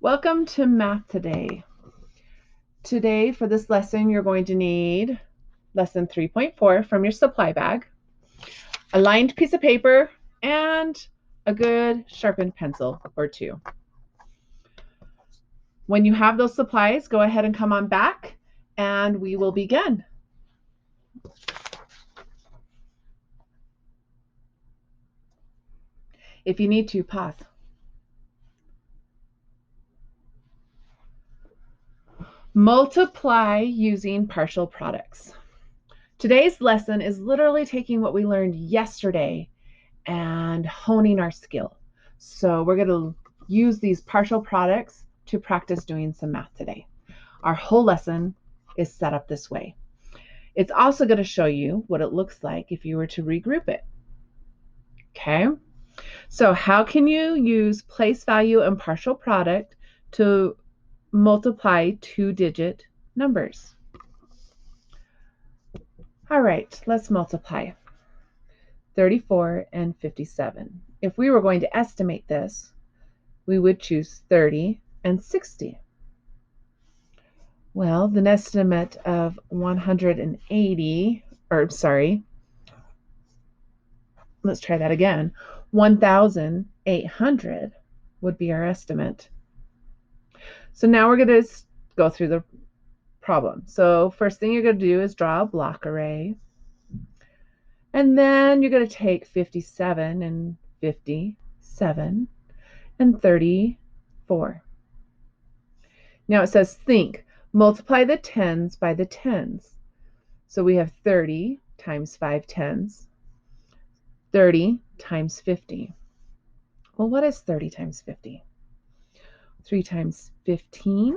Welcome to Math Today. Today, for this lesson, you're going to need lesson 3.4 from your supply bag, a lined piece of paper, and a good sharpened pencil or two. When you have those supplies, go ahead and come on back, and we will begin. If you need to, pause. Multiply using partial products. Today's lesson is literally taking what we learned yesterday and honing our skill. So we're going to use these partial products to practice doing some math today. Our whole lesson is set up this way. It's also going to show you what it looks like if you were to regroup it. Okay, so how can you use place value and partial product to multiply two-digit numbers? All right, let's multiply 34 and 57. If we were going to estimate this, we would choose 30 and 60. Well, the estimate of 180, or sorry, let's try that again. 1,800 would be our estimate. So now we're going to go through the problem. So first thing you're going to do is draw a block array. And then you're going to take 57 and 57 and 34. Now it says think. Multiply the tens by the tens. So we have 30 times 5 tens, 30 times 50. Well, what is 30 times 50? 3 times 15.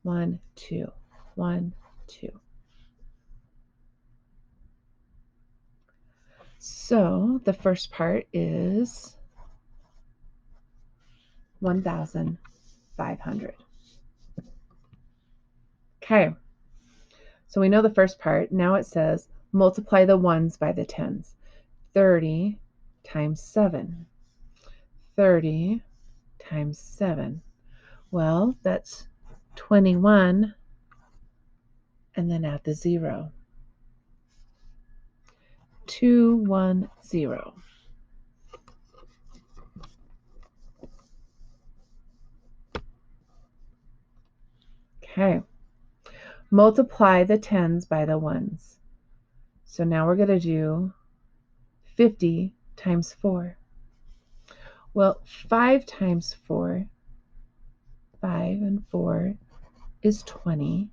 1, 2, 1, 2. So the first part is 1,500. Okay, so we know the first part. Now it says multiply the ones by the tens. 30 times 7. 30 times 7. Well, that's 21, and then add the 0. 210. Okay. Multiply the tens by the ones. So now we're going to do 50 times 4. Well, 5 times 4, 5 and 4 is 20.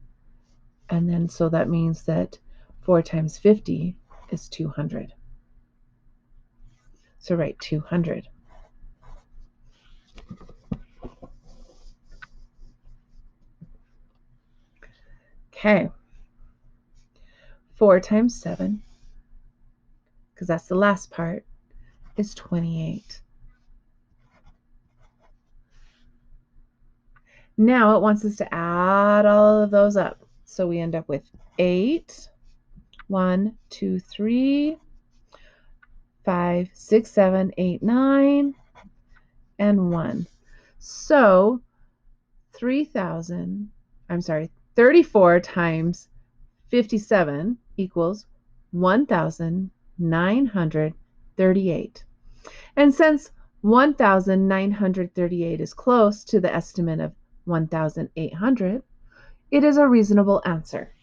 And then so that means that 4 times 50 is 200. So write 200. Okay. 4 times 7, because that's the last part, is 28. Now it wants us to add all of those up. So we end up with 8, 1, 2, 3, 5, 6, 7, 8, 9, and 1. So 34 times 57 equals 1,938. And since 1,938 is close to the estimate of 1,800, it is a reasonable answer.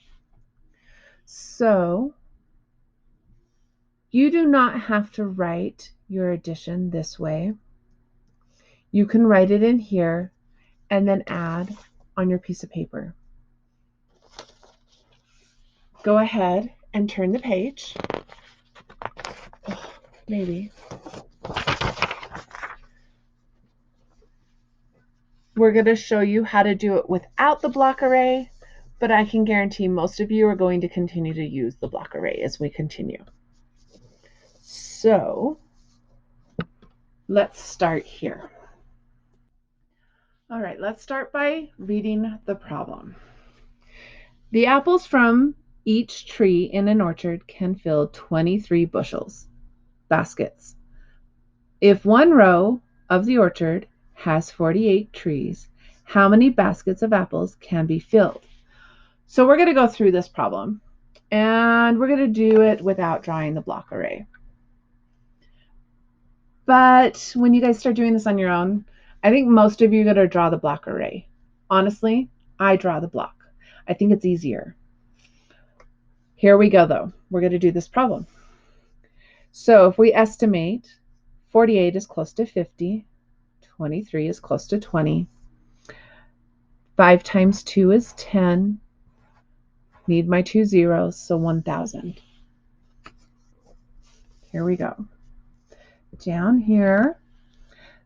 So you do not have to write your addition this way. You can write it in here and then add on your piece of paper. Go ahead and turn the page. Maybe. We're going to show you how to do it without the block array, but I can guarantee most of you are going to continue to use the block array as we continue. So let's start here. All right, let's start by reading the problem. The apples from each tree in an orchard can fill 23 baskets. If one row of the orchard has 48 trees. How many baskets of apples can be filled? So we're going to go through this problem, and we're going to do it without drawing the block array. But when you guys start doing this on your own, I think most of you are going to draw the block array. Honestly, I draw the block. I think it's easier. Here we go, though. We're going to do this problem. So if we estimate 48 is close to 50, 23 is close to 20, 5 times 2 is 10, need my 2 zeros, so 1,000. Here we go. Down here,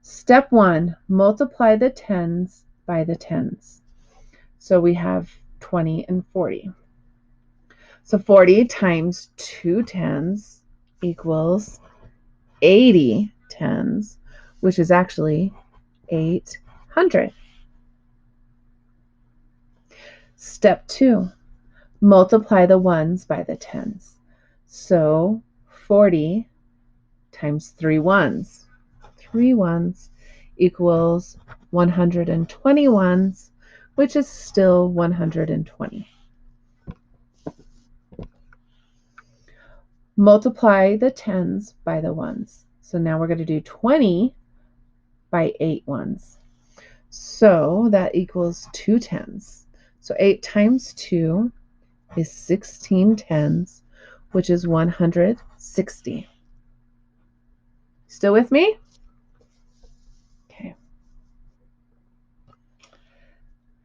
step 1, multiply the tens by the tens. So we have 20 and 40. So 40 times 2 tens equals 80 tens, which is actually 800. Step 2, multiply the ones by the tens. So 40 times 3 ones. 3 ones equals 120 ones, which is still 120. Multiply the tens by the ones. So now we're going to do 20 by 8 ones. So that equals 2 tens. So 8 times 2 is 16 tens, which is 160. Still with me? Okay.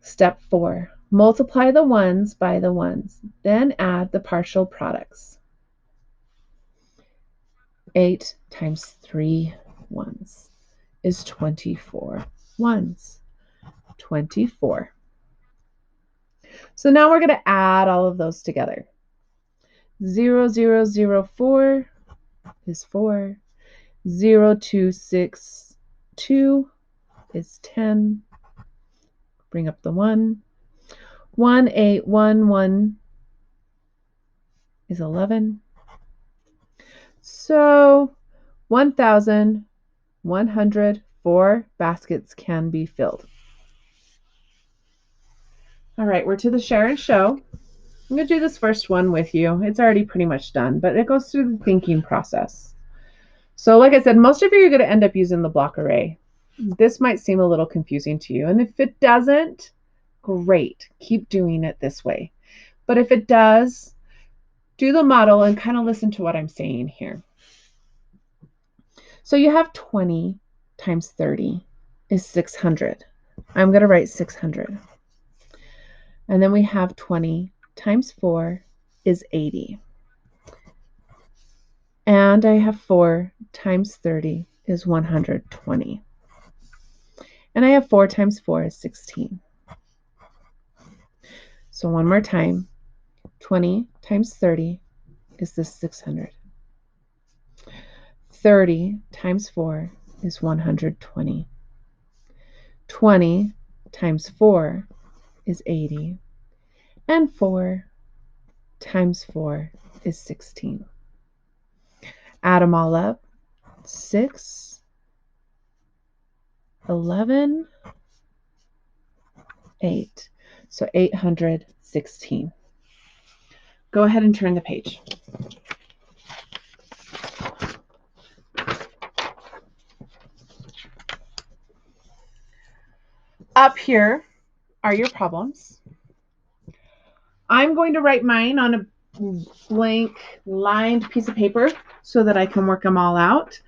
Step 4, multiply the ones by the ones, then add the partial products. 8 times 3 ones is 24 ones. 24. So now we're going to add all of those together. 0, 0, 0, 4 is 4. 0, 2, 6, 2 is 10. Bring up the 1. 1, 8, 1, 1 is 11. So 1,104 baskets can be filled. All right, we're to the share and show. I'm going to do this first one with you. It's already pretty much done, but it goes through the thinking process. So like I said, most of you are going to end up using the block array. This might seem a little confusing to you, and if it doesn't, great. Keep doing it this way. But if it does, do the model and kind of listen to what I'm saying here. So you have 20 times 30 is 600. I'm going to write 600. And then we have 20 times 4 is 80. And I have 4 times 30 is 120. And I have 4 times 4 is 16. So one more time, 20 times 30 is this 600. 30 times 4 is 120. 20 times 4 is 80. And 4 times 4 is 16. Add them all up. 6, 11, 8. So 816. Go ahead and turn the page. Up here are your problems. I'm going to write mine on a blank lined piece of paper so that I can work them all out.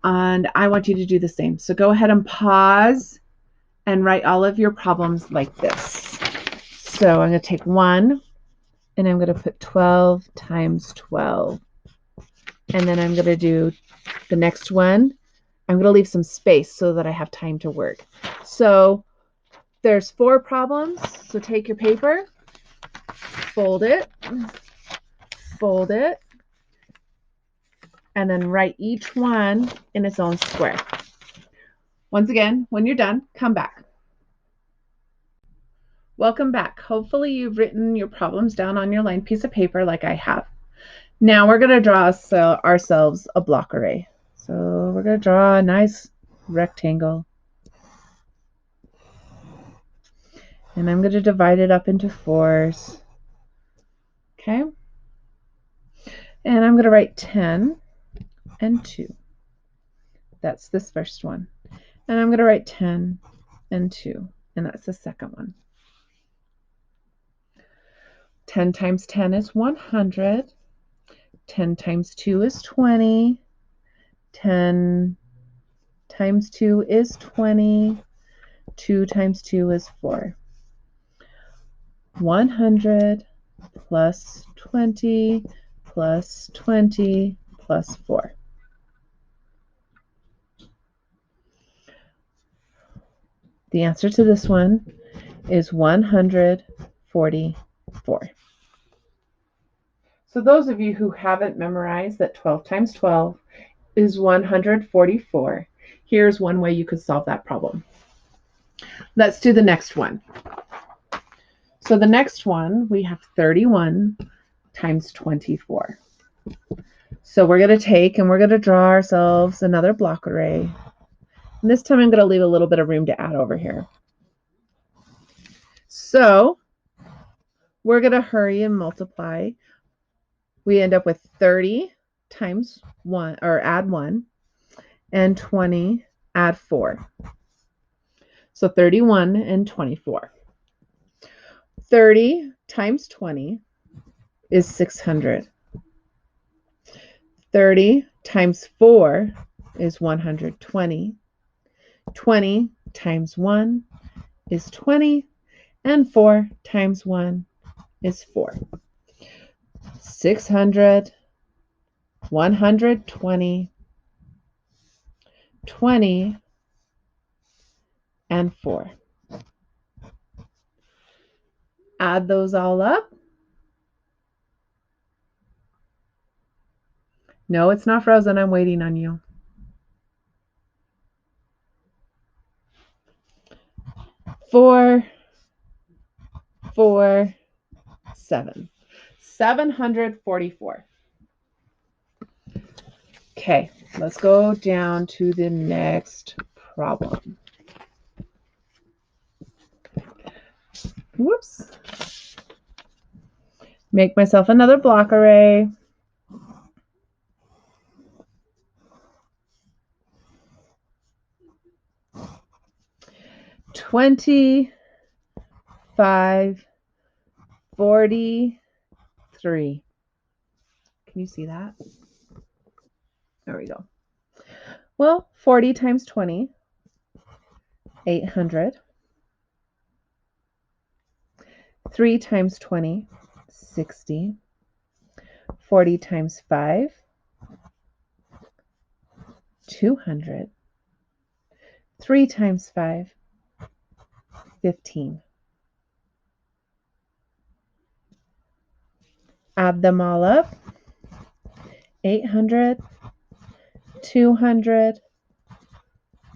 And I want you to do the same. So go ahead and pause and write all of your problems like this. So I'm going to take 1 and I'm going to put 12 times 12. And then I'm going to do the next one. I'm going to leave some space so that I have time to work. So there's 4 problems. So take your paper, fold it, and then write each one in its own square. Once again, when you're done, come back. Welcome back. Hopefully you've written your problems down on your lined piece of paper like I have. Now we're going to draw ourselves a block array. So we're going to draw a nice rectangle. And I'm going to divide it up into 4s. Okay. And I'm going to write 10 and 2. That's this first one. And I'm going to write 10 and 2. And that's the second one. 10 times 10 is 100. 10 times 2 is 20. 10 times 2 is 20. 2 times 2 is 4. 100 plus 20 plus 20 plus 4. The answer to this one is 144. So those of you who haven't memorized that 12 times 12 is 144, here's one way you could solve that problem. Let's do the next one. So the next one, we have 31 times 24. So we're going to take and we're going to draw ourselves another block array. And this time I'm going to leave a little bit of room to add over here. So we're going to hurry and multiply. We end up with 30 times 1, or add 1, and 20, add 4. So 31 and 24. 30 times 20 is 600. 30 times 4 is 120. 20 times 1 is 20. And 4 times 1 is 4. 600, 120, 20, and 4. Add those all up. No, it's not frozen. I'm waiting on you. 4, 4, 7. 744. Okay, let's go down to the next problem. Whoops. Make myself another block array. $25, 43. Can you see that? There we go. Well, 40 times 20, 800. 3 times 20, 60. 40 times 5, 200. 3 times 5, 15. Add them all up. 800, 200,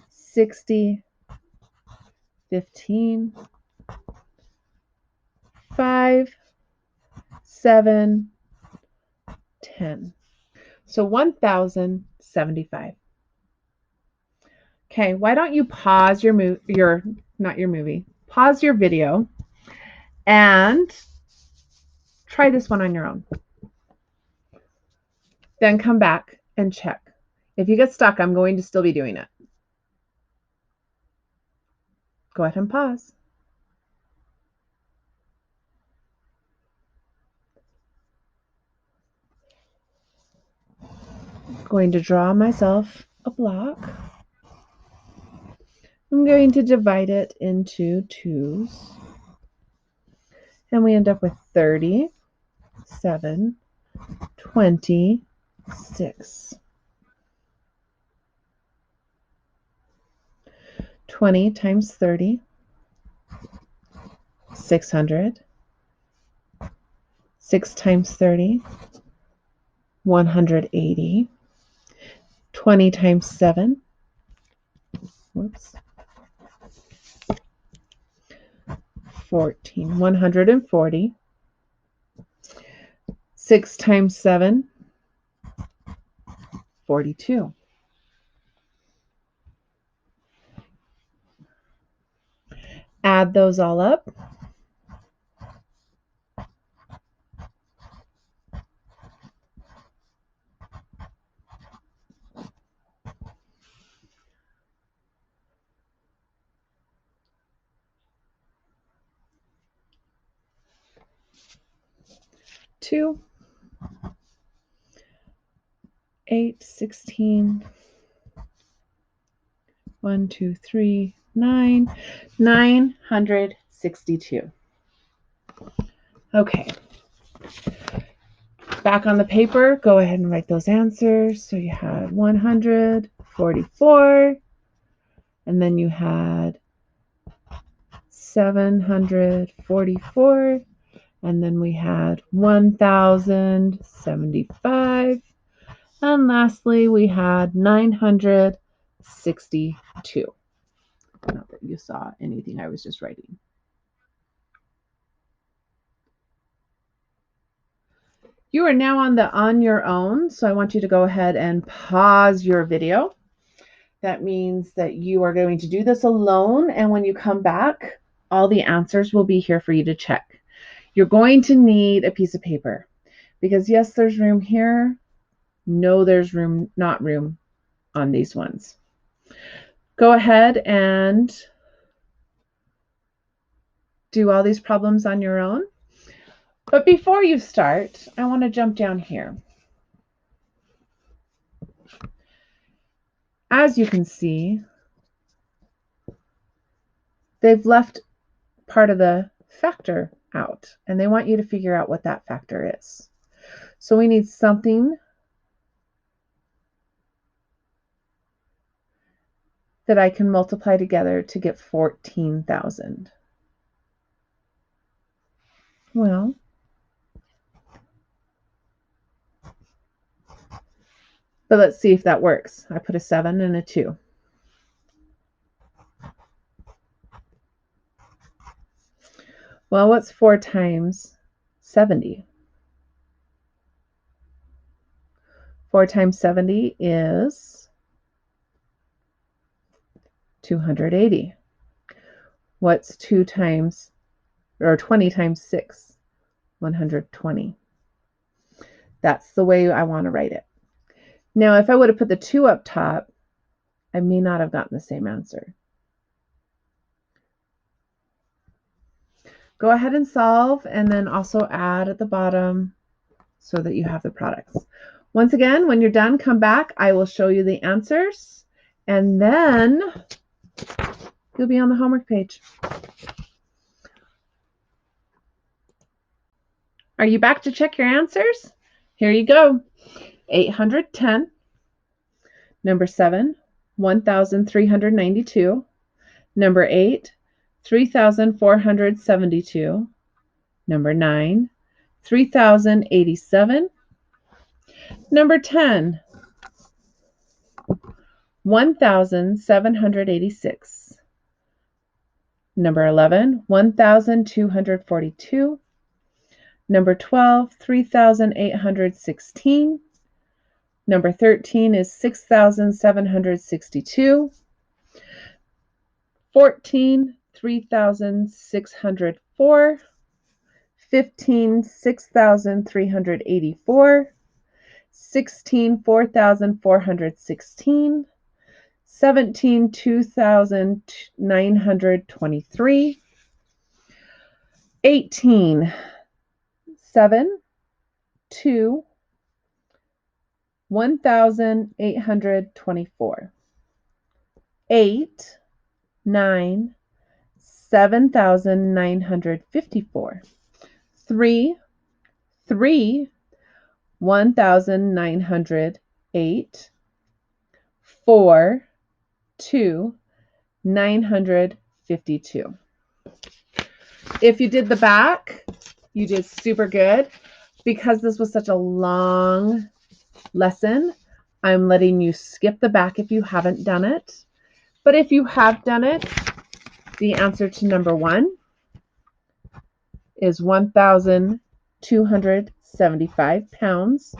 60, 15, 5, 7, 10. So 1,075. Okay, why don't you pause pause your video and try this one on your own. Then come back and check. If you get stuck, I'm going to still be doing it. Go ahead and pause. I'm going to draw myself a block. I'm going to divide it into 2s. And we end up with 30, 7, 26. 20 times 30, 600. 6 times 30, 180. 20 times 7, 14, 140. 6 times 7, 42. Add those all up. Two, 8, 16, 1, 2, 3, 9, 962. Okay. Back on the paper, go ahead and write those answers. So you had 144, and then you had 744, and then we had 1075, and lastly we had 962. Not that you saw anything, I was just writing. You are now on your own, so I want you to go ahead and pause your video. That means that you are going to do this alone, and when you come back, all the answers will be here for you to check. You're going to need a piece of paper because yes, there's room here. No, there's not room on these ones. Go ahead and do all these problems on your own. But before you start, I want to jump down here. As you can see, they've left part of the factor out, and they want you to figure out what that factor is. So we need something that I can multiply together to get 14,000. Well, but let's see if that works. I put a 7 and a 2. Well, what's 4 times 70? 4 times 70 is 280. What's 20 times 6? 120. That's the way I want to write it. Now, if I would have put the 2 up top, I may not have gotten the same answer. Go ahead and solve, and then also add at the bottom so that you have the products. Once again, when you're done, come back. I will show you the answers, and then you'll be on the homework page. Are you back to check your answers? Here you go. 810. Number 7, 1,392. Number 8, 3,472. Number 9, 3,087. Number 10, 1,786. Number 11, 1,242. Number 12, 3,816. Number 13 is 6,762. 14, 3,604. 15, 6,384. 16, 4,416. 17, 2,923. 18, 7, 2, 1,824. 8, 9, 7,954. 3, 1,908. 4, 2, 952. If you did the back, you did super good. Because this was such a long lesson, I'm letting you skip the back if you haven't done it. But if you have done it, the answer to number 1 is 1,275 pounds.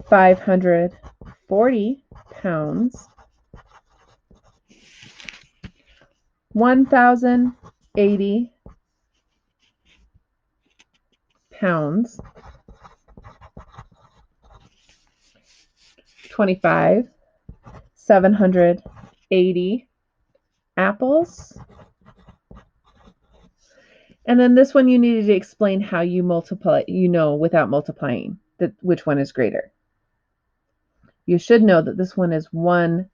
540 pounds. 1,080 pounds, 25, 780 apples. And then this one you needed to explain how you multiply, without multiplying, which one is greater. You should know that this one is 1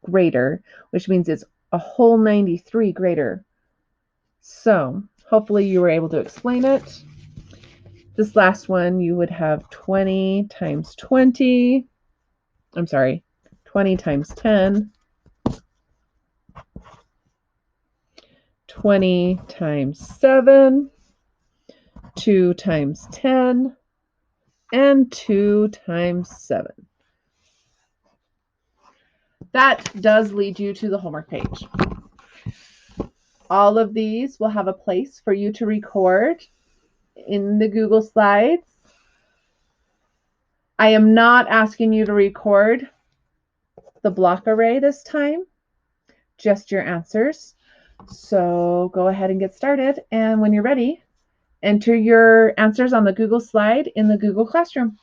greater, which means it's a whole 93 greater. So hopefully you were able to explain it. This last one, you would have 20 times 20. I'm sorry, 20 times 10. 20 times 7. 2 times 10. And 2 times 7. That does lead you to the homework page. All of these will have a place for you to record in the Google Slides. I am not asking you to record the block array this time, just your answers. So go ahead and get started. And when you're ready, enter your answers on the Google Slide in the Google Classroom.